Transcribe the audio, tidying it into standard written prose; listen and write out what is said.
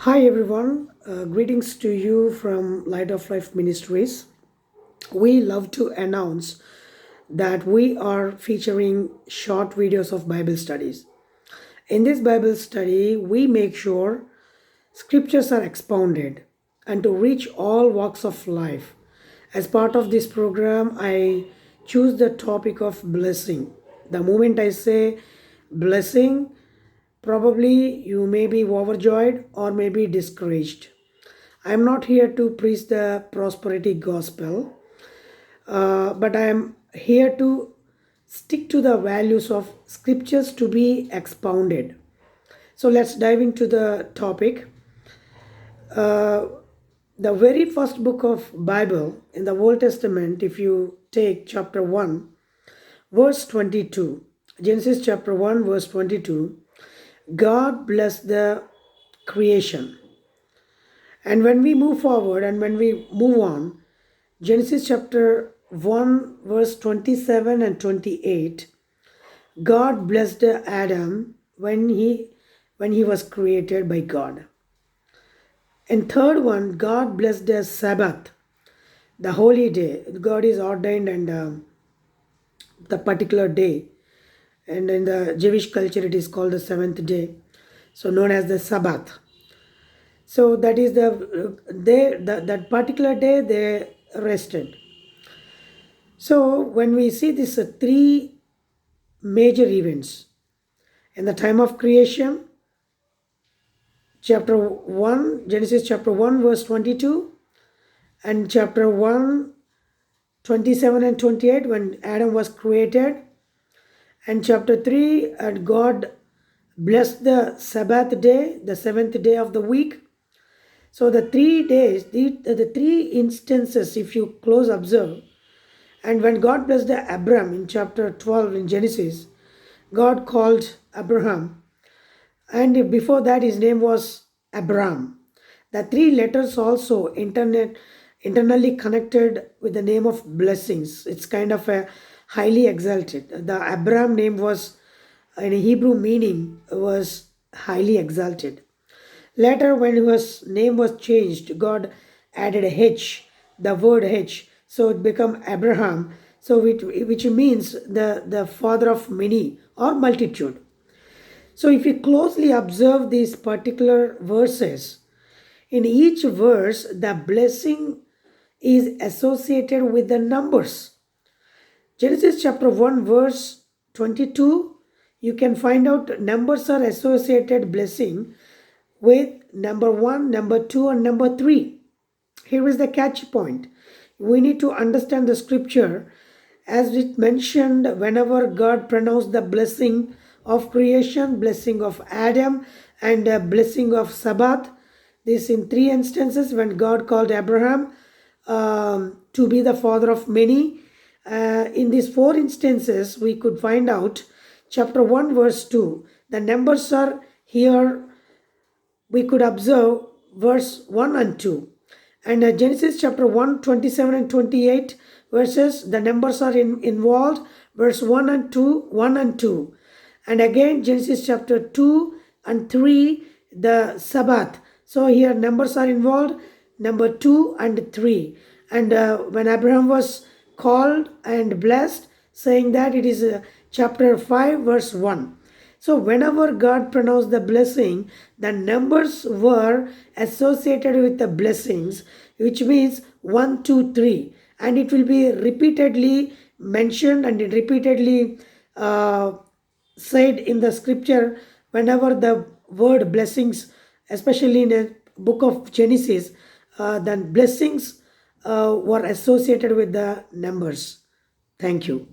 Hi everyone, greetings to you from Light of Life Ministries. We love to announce that we are featuring short videos of Bible studies. In this Bible study, we make sure scriptures are expounded and to reach all walks of life. As part of this program, I choose the topic of blessing. The moment I say blessing, probably you may be overjoyed or may be discouraged. I am not here to preach the prosperity gospel, but I am here to stick to the values of scriptures to be expounded. So let's dive into the topic. Uh, the very first book of Bible in the Old Testament, if you take chapter 1, verse 22, Genesis chapter 1, verse 22, God blessed the creation. And when we move forward and when we move on, Genesis chapter 1, verse 27 and 28, God blessed Adam when he was created by God. And third one, God blessed the Sabbath, the holy day. God is ordained and the particular day. And in the Jewish culture, it is called the seventh day, so known as the Sabbath. So that is that particular day they rested. So when we see these three major events in the time of creation, chapter 1, Genesis chapter 1, verse 22, and chapter 1, 27 and 28, when Adam was created, and chapter 3, and God blessed the Sabbath day, the seventh day of the week. So the 3 days, the three instances, if you close observe, and when God blessed Abram in chapter 12 in Genesis, God called Abraham, and before that his name was Abram. The three letters also internally connected with the name of blessings. It's kind of a highly exalted. The Abram name was, in Hebrew meaning, was highly exalted. Later, when his name was changed, God added a H, the word H, so it became Abraham, so which means the father of many or multitude. So if you closely observe these particular verses, in each verse, the blessing is associated with the numbers. Genesis chapter 1, verse 22, you can find out numbers are associated blessing with number 1, number 2, and number 3. Here is the catch point. We need to understand the scripture as it mentioned whenever God pronounced the blessing of creation, blessing of Adam, and blessing of Sabbath. This in three instances when God called Abraham to be the father of many. In these four instances, we could find out chapter 1, verse 2. The numbers are here. We could observe verse 1 and 2. And Genesis chapter 1, 27 and 28 verses, the numbers are involved, verse 1 and 2, 1 and 2. And again, Genesis chapter 2 and 3, the Sabbath. So here numbers are involved, number 2 and 3. And when Abraham was called and blessed, saying that it is chapter 5, verse 1. So whenever God pronounced the blessing, the numbers were associated with the blessings, which means 1, 2, 3. And it will be repeatedly mentioned and repeatedly said in the scripture whenever the word blessings, especially in the book of Genesis, then blessings were associated with the numbers. Thank you.